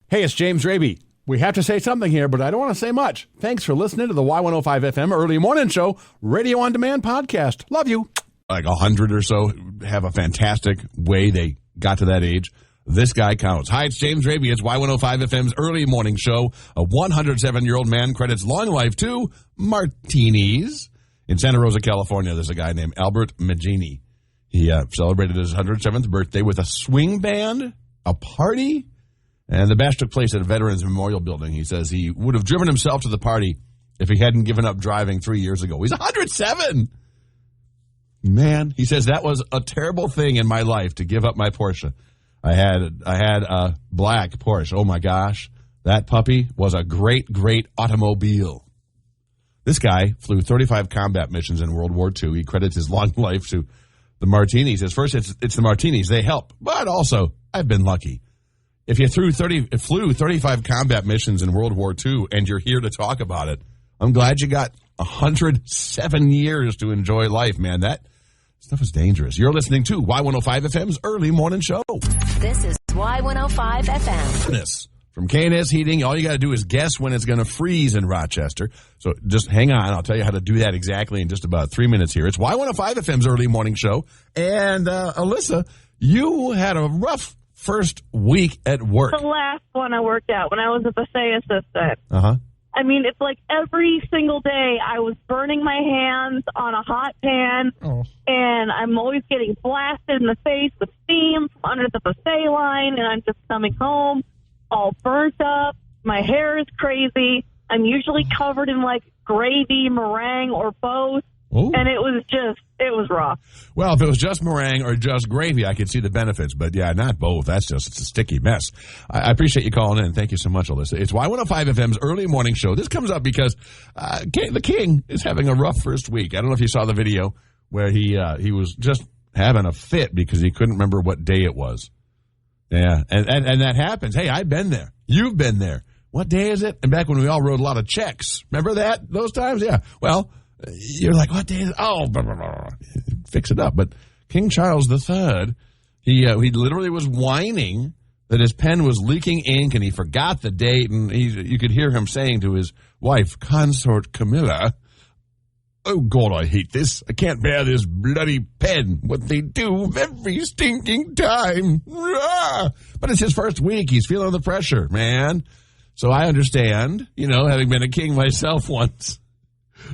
Hey, it's James Rabe. We have to say something here, but I don't want to say much. Thanks for listening to the Y105 FM Early Morning Show Radio On Demand podcast. Love you. Like 100 or so have a fantastic way they got to that age. This guy counts. Hi, it's James Rabe. It's Y105 FM's Early Morning Show. A 107-year-old man credits long life to martinis. In Santa Rosa, California, there's a guy named Albert Magini. He celebrated his 107th birthday with a swing band, a party, and the bash took place at a Veterans Memorial Building. He says he would have driven himself to the party if he hadn't given up driving 3 years ago. He's 107! Man, he says that was a terrible thing in my life to give up my Porsche. I had a black Porsche. Oh, my gosh. That puppy was a great, great automobile. This guy flew 35 combat missions in World War II. He credits his long life to the martinis. At first, it's the martinis. They help. But also, I've been lucky. If you flew 35 combat missions in World War II and you're here to talk about it, I'm glad you got 107 years to enjoy life, man. That stuff is dangerous. You're listening to Y105 FM's Early Morning Show. This is Y105 FM. From K&S Heating, all you got to do is guess when it's going to freeze in Rochester. So just hang on. I'll tell you how to do that exactly in just about 3 minutes here. It's Y105 FM's Early Morning Show. And Alyssa, you had a rough first week at work. The last one I worked at when I was a buffet assistant. Uh-huh. I mean, it's like every single day I was burning my hands on a hot pan, and I'm always getting blasted in the face with steam from under the buffet line, and I'm just coming home all burnt up. My hair is crazy. I'm usually covered in, like, gravy, meringue, or both. Ooh. And it was rough. Well, if it was just meringue or just gravy, I could see the benefits. But, yeah, not both. It's a sticky mess. I appreciate you calling in. Thank you so much, Alyssa. It's Y105 FM's Early Morning Show. This comes up because the King is having a rough first week. I don't know if you saw the video where he was just having a fit because he couldn't remember what day it was. Yeah, and that happens. Hey, I've been there. You've been there. What day is it? And back when we all wrote a lot of checks. Remember that? Those times? Yeah. Well, you're like, what day is it? Oh, blah, blah, blah. Fix it up. But King Charles III, he literally was whining that his pen was leaking ink and he forgot the date. And you could hear him saying to his wife, Consort Camilla, oh, God, I hate this. I can't bear this bloody pen. What they do every stinking time. But it's his first week. He's feeling the pressure, man. So I understand, having been a king myself once.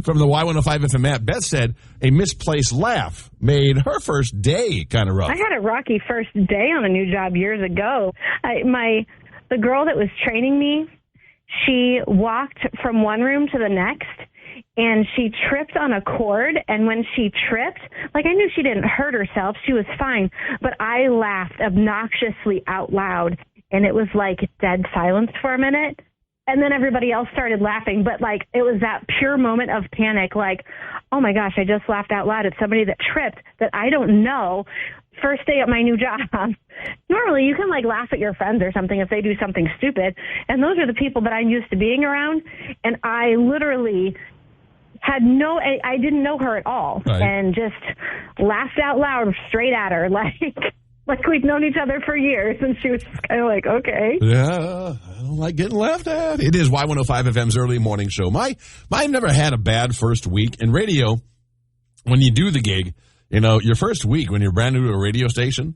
From the Y105 FM app, Beth said a misplaced laugh made her first day kind of rough. I had a rocky first day on a new job years ago. The girl that was training me, she walked from one room to the next, and she tripped on a cord, and when she tripped, I knew she didn't hurt herself. She was fine, but I laughed obnoxiously out loud, and it was like dead silence for a minute. And then everybody else started laughing, but it was that pure moment of panic, oh my gosh, I just laughed out loud at somebody that tripped that I don't know. First day at my new job. Normally you can laugh at your friends or something if they do something stupid. And those are the people that I'm used to being around. And I literally I didn't know her at all. Right. And just laughed out loud straight at her. Like we'd known each other for years, and she was just kind of okay. Yeah, I don't like getting laughed at. It is Y105 FM's Early Morning Show. I've never had a bad first week. In radio, when you do the gig, your first week when you're brand new to a radio station,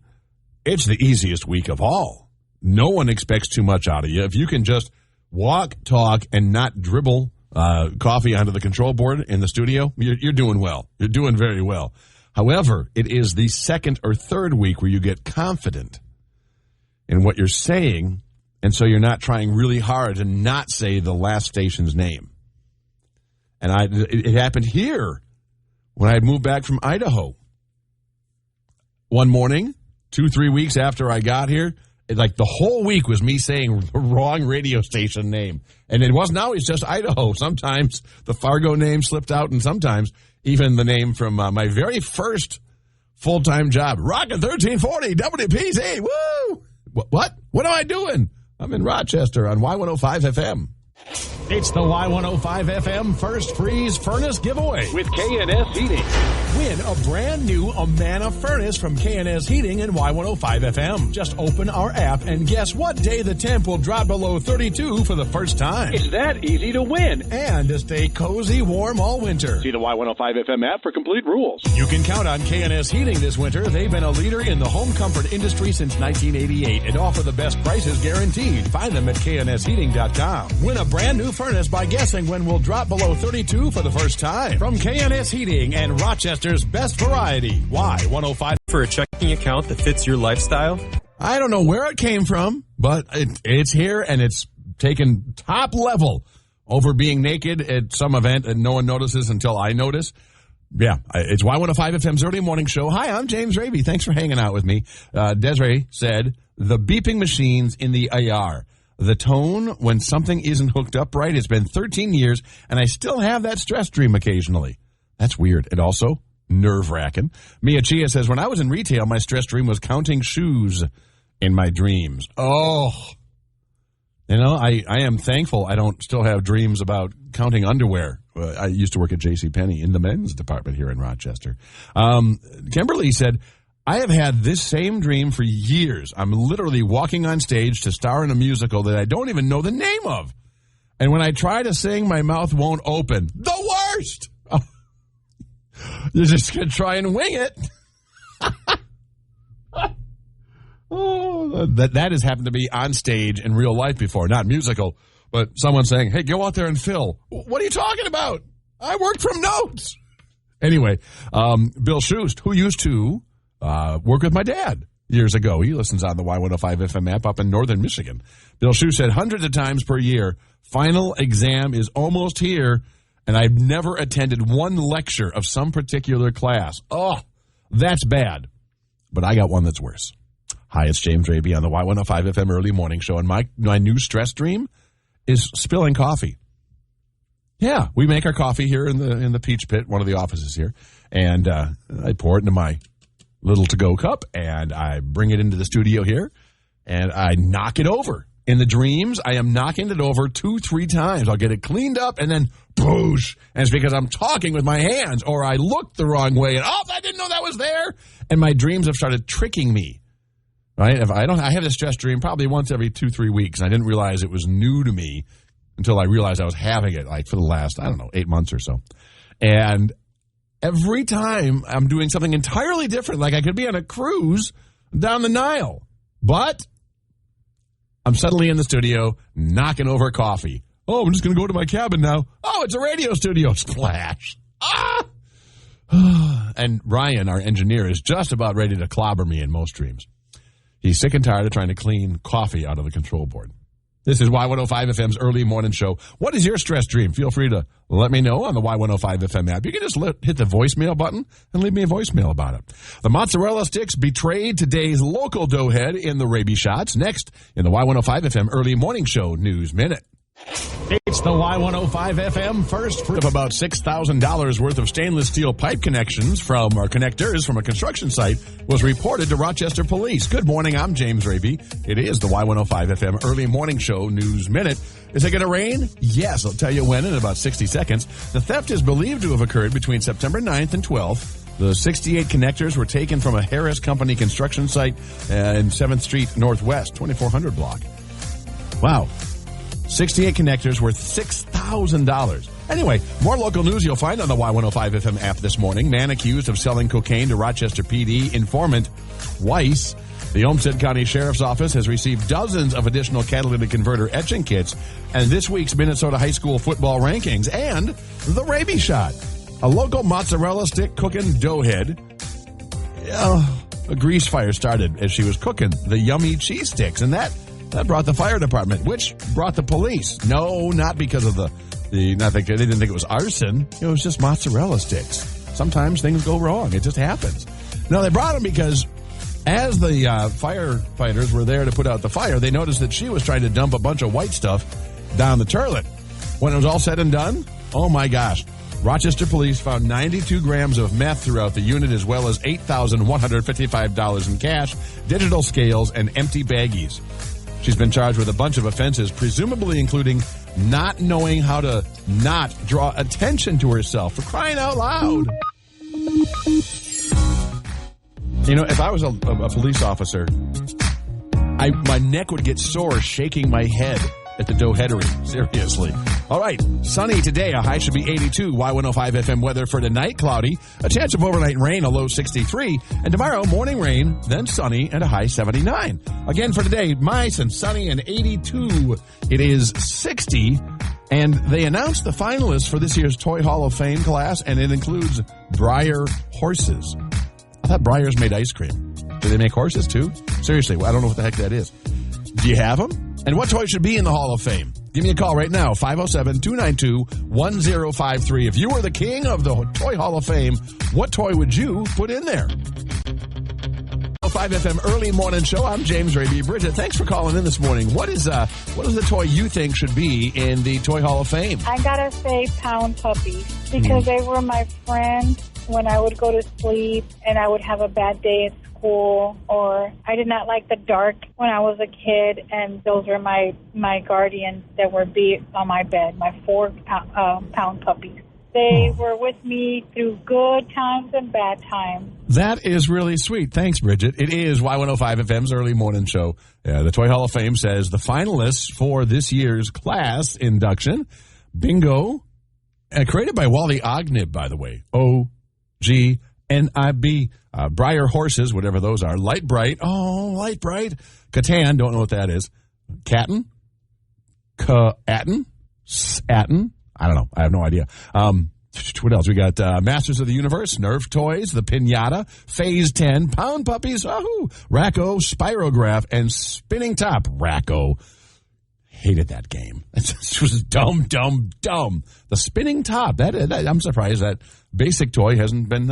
it's the easiest week of all. No one expects too much out of you. If you can just walk, talk, and not dribble coffee onto the control board in the studio, you're doing well. You're doing very well. However, it is the second or third week where you get confident in what you're saying, and so you're not trying really hard to not say the last station's name. And it happened here when I had moved back from Idaho. One morning, 2-3 weeks after I got here, the whole week was me saying the wrong radio station name. And it wasn't always just Idaho. Sometimes the Fargo name slipped out, and sometimes even the name from my very first full-time job, Rockin' 1340 WPZ. Woo! What? What am I doing? I'm in Rochester on Y105 FM. It's the Y105 FM First Freeze Furnace Giveaway with K&S Heating. Win a brand new Amana furnace from K&S Heating and Y105 FM. Just open our app and guess what day the temp will drop below 32 for the first time. It's that easy to win. And to stay cozy warm all winter. See the Y105 FM app for complete rules. You can count on K&S Heating this winter. They've been a leader in the home comfort industry since 1988 and offer the best prices guaranteed. Find them at knsheating.com. Win a brand new furnace by guessing when we'll drop below 32 for the first time. From K&S Heating and Rochester's best variety. Y105. For a checking account that fits your lifestyle? I don't know where it came from, but it's here and it's taken top level over being naked at some event and no one notices until I notice. Yeah, it's Y105 FM's early morning show. Hi, I'm James Rabe. Thanks for hanging out with me. Desiree said, the beeping machines in the AR. The tone when something isn't hooked up right. It's been 13 years, and I still have that stress dream occasionally. That's weird. And also nerve-wracking. Mia Chia says, when I was in retail, my stress dream was counting shoes in my dreams. Oh. You know, I am thankful I don't still have dreams about counting underwear. I used to work at JCPenney in the men's department here in Rochester. Kimberly said, I have had this same dream for years. I'm literally walking on stage to star in a musical that I don't even know the name of. And when I try to sing, my mouth won't open. The worst! Oh. You're just going to try and wing it. Oh, that has happened to me on stage in real life before, not musical, but someone saying, hey, go out there and fill. What are you talking about? I worked from notes. Anyway, Bill Schust, who used to work with my dad years ago. He listens on the Y105 FM app up in northern Michigan. Bill Schust said hundreds of times per year, final exam is almost here, and I've never attended one lecture of some particular class. Oh, that's bad. But I got one that's worse. Hi, it's James Rabe on the Y105 FM early morning show, and my new stress dream is spilling coffee. Yeah, we make our coffee here in the Peach Pit, one of the offices here, and I pour it into my little to-go cup, and I bring it into the studio here, and I knock it over. In the dreams, I am knocking it over 2-3 times. I'll get it cleaned up, and then boosh, and it's because I'm talking with my hands, or I looked the wrong way, and I didn't know that was there, and my dreams have started tricking me. Right? I have this stress dream probably once every 2-3 weeks, and I didn't realize it was new to me until I realized I was having it like for the last, 8 months or so. And every time I'm doing something entirely different, like I could be on a cruise down the Nile, but I'm suddenly in the studio knocking over coffee. Oh, I'm just going to go to my cabin now. Oh, it's a radio studio. Splash. Ah! And Ryan, our engineer, is just about ready to clobber me in most dreams. He's sick and tired of trying to clean coffee out of the control board. This is Y105 FM's early morning show. What is your stress dream? Feel free to let me know on the Y105 FM app. You can just hit the voicemail button and leave me a voicemail about it. The mozzarella sticks betrayed today's local doughhead in the Rabe shots. Next in the Y105 FM early morning show News Minute. It's the Y105 FM first fruit of about $6,000 worth of stainless steel pipe connections connectors from a construction site was reported to Rochester police. Good morning, I'm James Rabe. It is the Y105 FM early morning show News Minute. Is it going to rain? Yes, I'll tell you when in about 60 seconds. The theft is believed to have occurred between September 9th and 12th. The 68 connectors were taken from a Harris Company construction site in 7th Street Northwest, 2400 block. Wow. 68 connectors worth $6,000. Anyway, more local news you'll find on the Y105 FM app this morning. Man accused of selling cocaine to Rochester PD. Informant Weiss. The Olmsted County Sheriff's Office has received dozens of additional catalytic converter etching kits. And this week's Minnesota high school football rankings. And the Rabe shot. A local mozzarella stick cooking doughhead. A grease fire started as she was cooking the yummy cheese sticks. And that brought the fire department, which brought the police. No, not because of they didn't think it was arson. It was just mozzarella sticks. Sometimes things go wrong. It just happens. No, they brought them because as the firefighters were there to put out the fire, they noticed that she was trying to dump a bunch of white stuff down the toilet. When it was all said and done, oh my gosh, Rochester police found 92 grams of meth throughout the unit, as well as $8,155 in cash, digital scales, and empty baggies. She's been charged with a bunch of offenses, presumably including not knowing how to not draw attention to herself. For crying out loud. You know, if I was a police officer, my neck would get sore shaking my head at the dough-headery. Seriously. All right. Sunny today. A high should be 82. Y105 FM weather for tonight. Cloudy. A chance of overnight rain. A low 63. And tomorrow, morning rain, then sunny, and a high 79. Again for today, nice and sunny and 82. It is 60. And they announced the finalists for this year's Toy Hall of Fame class, and it includes Breyer horses. I thought Breyers made ice cream. Do they make horses too? Seriously, I don't know what the heck that is. Do you have them? And what toy should be in the Hall of Fame? Give me a call right now, 507-292-1053. If you were the king of the Toy Hall of Fame, what toy would you put in there? 5 FM early morning show. I'm James Rabe. Bridget, thanks for calling in this morning. What is the toy you think should be in the Toy Hall of Fame? I gotta say pound puppies because they were my friends when I would go to sleep and I would have a bad day at school, or I did not like the dark when I was a kid, and those were my guardians that were on my bed, my 4 pound puppies. They were with me through good times and bad times. That is really sweet. Thanks, Bridget. It is Y105 FM's early morning show. The Toy Hall of Fame says the finalists for this year's class induction, bingo, created by Wally Ognib, by the way, OGNIB. Breyer horses, whatever those are. Light Bright. Oh, Light Bright. Catan, don't know what that is. Catten? Catten? Satin? I don't know. I have no idea. What else? We got Masters of the Universe, Nerf Toys, the Pinata, Phase 10, Pound Puppies, Racco, Spirograph, and Spinning Top. Racco. Hated that game. It was dumb. The Spinning Top. I'm surprised that basic toy hasn't been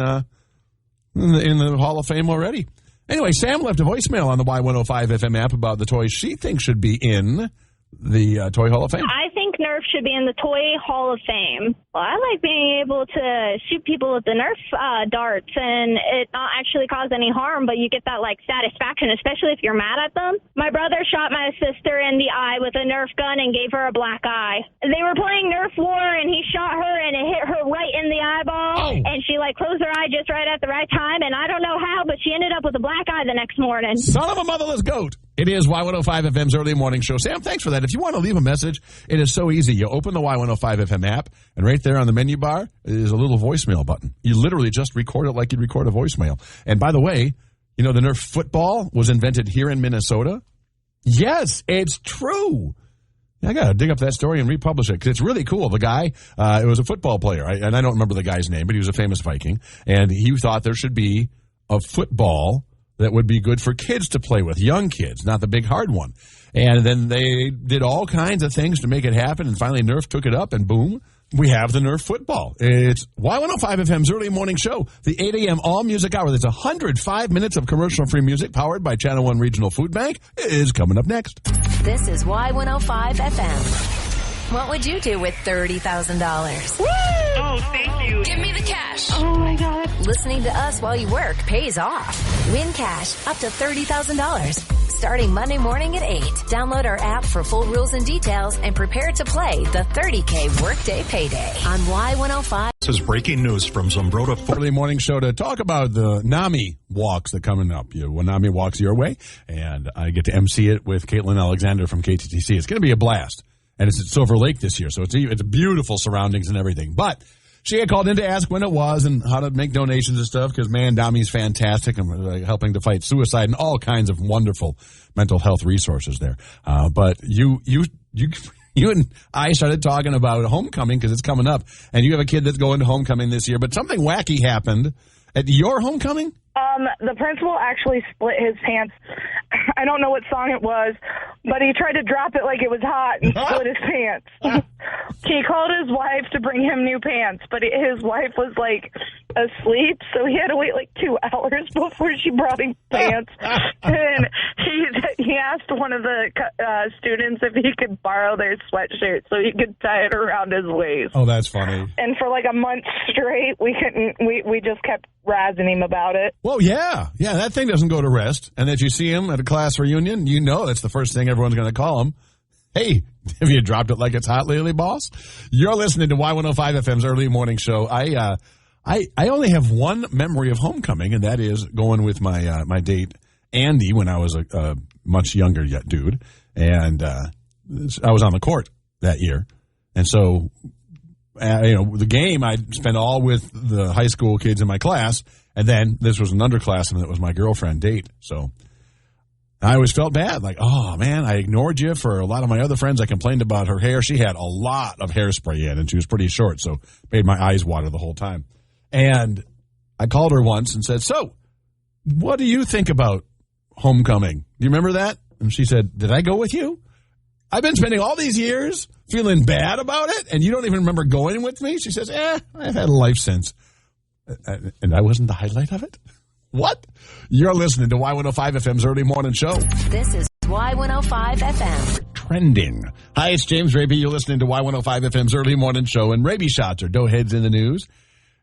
in the Hall of Fame already. Anyway, Sam left a voicemail on the Y105 FM app about the toys she thinks should be in the Toy Hall of Fame. I think Nerf should be in the Toy Hall of Fame. Well, I like being able to shoot people with the Nerf darts and it not actually cause any harm, but you get that, satisfaction, especially if you're mad at them. My brother shot my sister in the eye with a Nerf gun and gave her a black eye. They were playing Nerf War, and he shot her, and it hit her right in the eyeball, and she, closed her eye just right at the right time, and I don't know how, but she ended up with a black eye the next morning. Son of a motherless goat. It is Y105 FM's early morning show. Sam, thanks for that. If you want to leave a message, it is so easy. You open the Y105 FM app, and right there on the menu bar is a little voicemail button. You literally just record it like you'd record a voicemail. And by the way, you know the Nerf football was invented here in Minnesota? Yes, it's true. I got to dig up that story and republish it because it's really cool. The guy, it was a football player, and I don't remember the guy's name, but he was a famous Viking, and he thought there should be a football that would be good for kids to play with, young kids, not the big hard one. And then they did all kinds of things to make it happen, and finally Nerf took it up, and boom, we have the Nerf football. It's Y105 FM's early morning show, the 8 a.m. all-music hour. There's 105 minutes of commercial-free music powered by Channel 1 Regional Food Bank is coming up next. This is Y105 FM. What would you do with $30,000? Woo! Oh, thank you. Give me the cash. Oh, my God. Listening to us while you work pays off. Win cash up to $30,000. Starting Monday morning at 8. Download our app for full rules and details and prepare to play the 30K Workday Payday on Y105. This is breaking news from Zumbrota. Early morning show to talk about the NAMI walks that are coming up. When NAMI walks your way, and I get to MC it with Caitlin Alexander from KTTC. It's going to be a blast. And it's at Silver Lake this year, so it's beautiful surroundings and everything. But she had called in to ask when it was and how to make donations and stuff because, man, Nami's fantastic and helping to fight suicide and all kinds of wonderful mental health resources there. But you and I started talking about homecoming because it's coming up, and you have a kid that's going to homecoming this year. But something wacky happened at your homecoming? The principal actually split his pants. I don't know what song it was, but he tried to drop it like it was hot and split his pants. He called his wife to bring him new pants, but his wife was asleep, so he had to wait 2 hours before she brought him pants. And he asked one of the students if he could borrow their sweatshirt so he could tie it around his waist. Oh, that's funny. And for a month straight, we just kept razzing him about it. Well, yeah, that thing doesn't go to rest. And if you see him at a class reunion, you know that's the first thing everyone's going to call him. Hey, have you dropped it like it's hot lately, boss? You're listening to Y105 FM's early morning show. I only have one memory of homecoming, and that is going with my my date, Andy, when I was a much younger yet dude. And I was on the court that year. And so, the game I spent all with the high school kids in my class. And then this was an underclassman that was my girlfriend date. So I always felt bad. Like, oh, man, I ignored you for a lot of my other friends. I complained about her hair. She had a lot of hairspray in, and she was pretty short, so made my eyes water the whole time. And I called her once and said, so, what do you think about homecoming? Do you remember that? And she said, did I go with you? I've been spending all these years feeling bad about it, and you don't even remember going with me? She says, I've had a life since. And I wasn't the highlight of it? What? You're listening to Y105 FM's Early Morning Show. This is Y105 FM. Trending. Hi, it's James Rabe. You're listening to Y105 FM's Early Morning Show, and Rabe shots are doughheads in the news.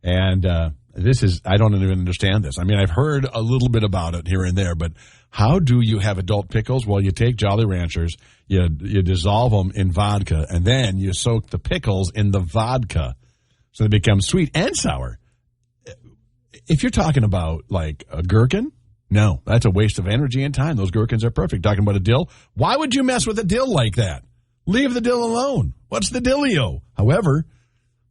And this is, I don't even understand this. I mean, I've heard a little bit about it here and there, but how do you have adult pickles? Well, you take Jolly Ranchers, you dissolve them in vodka, and then you soak the pickles in the vodka so they become sweet and sour. If you're talking about like a gherkin, no, that's a waste of energy and time. Those gherkins are perfect. Talking about a dill, why would you mess with a dill like that? Leave the dill alone. What's the dillio? However,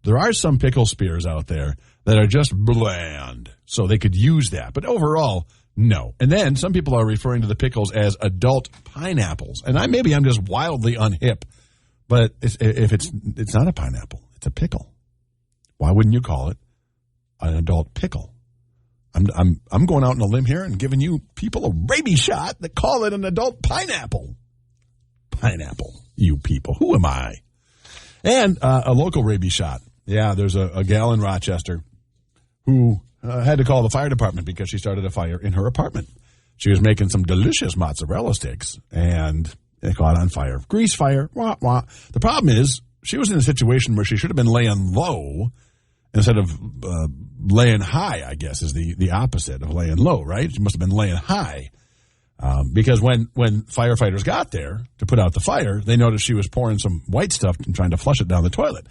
there are some pickle spears out there that are just bland, so they could use that. But overall, no. And then some people are referring to the pickles as adult pineapples, and maybe I'm just wildly unhip. But if it's not a pineapple, it's a pickle. Why wouldn't you call it an adult pickle? I'm going out on a limb here and giving you people a Rabe shot that call it an adult pineapple. Pineapple, you people. Who am I? And a local Rabe shot. Yeah, there's a gal in Rochester who had to call the fire department because she started a fire in her apartment. She was making some delicious mozzarella sticks, and it caught on fire. Grease fire. Wah, wah. The problem is she was in a situation where she should have been laying low instead of laying high, I guess, is the opposite of laying low, right? She must have been laying high. Because when firefighters got there to put out the fire, they noticed she was pouring some white stuff and trying to flush it down the toilet.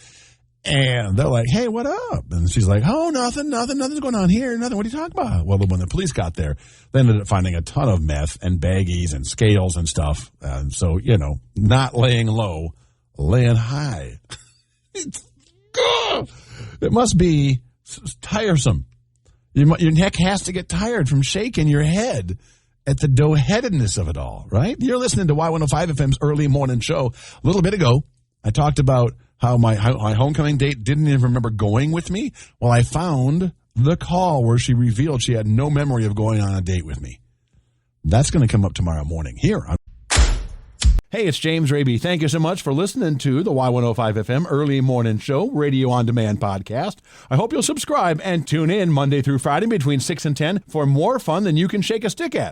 And they're like, hey, what up? And she's like, oh, nothing's going on here. Nothing. What are you talking about? Well, when the police got there, they ended up finding a ton of meth and baggies and scales and stuff. And so, not laying low, laying high. It must be tiresome. Your neck has to get tired from shaking your head at the dough-headedness of it all, right? You're listening to Y105 FM's Early Morning Show. A little bit ago, I talked about how my homecoming date didn't even remember going with me. Well, I found the call where she revealed she had no memory of going on a date with me. That's going to come up tomorrow morning here on Hey, it's James Rabe. Thank you so much for listening to the Y105 FM Early Morning Show Radio On Demand podcast. I hope you'll subscribe and tune in Monday through Friday between 6 and 10 for more fun than you can shake a stick at.